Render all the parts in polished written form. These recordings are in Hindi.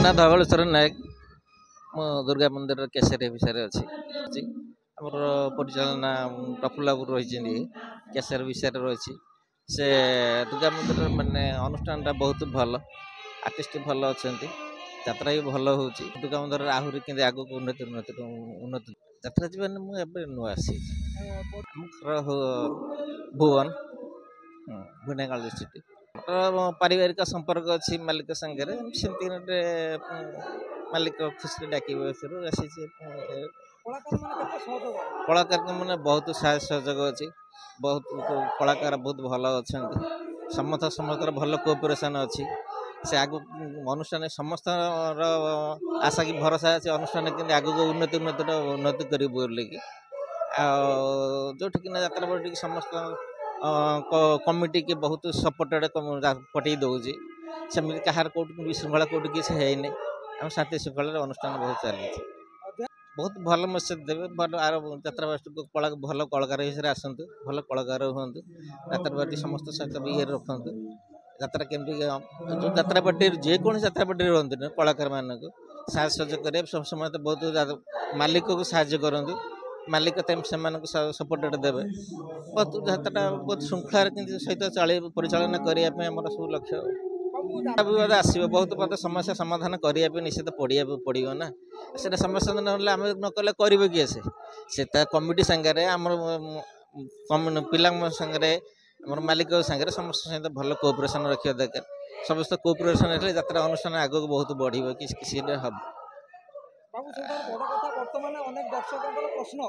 ना धवलेश्वर नायक मो दुर्गा मंदिर केसरी विषय अच्छी आमर परिचालना प्रफुल्लापुर रही केसर विषय रही से दुर्गा मंदिर मानने अनुष्ठान बहुत भल आर्टिस्ट भल अच्छा यात्रा भी भल हो दुर्गा मंदिर आहरी के आगे उन्नति उन्नति उन्नति यात्रा जी मुझे नुआ आसी भुवन भुवनेगाल डिस्ट्रिक्ट पारिवारिक संपर्क अच्छी मालिक सागर सेमती मालिक खुशी डाक कलाकार मैंने बहुत सहयोग अच्छी बहुत कलाकार बहुत भल अच्छा समस्त समस्त भल कोऑपरेशन अच्छी से आग अनुष्ठान समस्त आशा की भरोसा अच्छे अनुष्ठान के आगे उन्नति उन्नति उन्नति कर जो यात्रा बड़ी समस्त कमिटी के बहुत सपोर्टेड पटे दौर सेमती कहार कौट विशृंखला कौट किसी है आम शांति श्रृंखला अनुष्ठान बहुत चली बहुत भल मेसेज देवे भल आर यात्रावाटी को भल कलाकार हिसाब से आसतु भल कलाकार हूँ यात्रावाटी समस्त सहित ये रखु यात्रा केमती जो यात्रापाटी जेको यात्रापाटी रुहतु कलाकार मानक साहय करें सब समय बहुत मालिक को साहय करूँ मालिक से सपोर्टेड देवे बहुत यात्रा बहुत श्रृंखलार सहित परिचालन करने सब लक्ष्य आसो बहुत मत समस्या समाधान करने निश्चित पड़ो ना से समस्या ना नकले करेंगे किए से कमिटी सांगे आम पिला सांगे मालिक सांगे समस्त सहित भल कोऑपरेशन रखा दरकार समस्त कोऑपरेशन यात्रा अनुष्ठान आगे बहुत बढ़ किसी हम बाबू बड़ कथा बर्तमान अनेक दर्शकों प्रश्न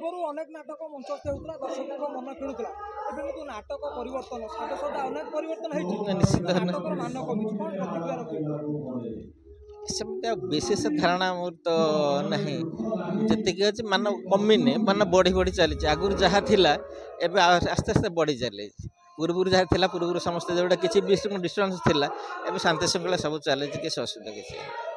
पूर्व अनेक नाटक मंचस्थ होता दर्शकों मन किणुला एवं नाटक परिवर्तन साजसज्जा अनेक परिवर्तन मान कमी विशेष धारणा मोर तो ना जी अच्छे मान कमिने मान बढ़ी बढ़ी चली आगुरी जहाँ थिला एबे आस्ते आस्ते बढ़ी चली पूर्व जहाँ थिला पूर्व समस्त जोटा किसी डिस्टर्बांस थिला एबे शांति श्रृंखला सब चली किसी असुविधा किसी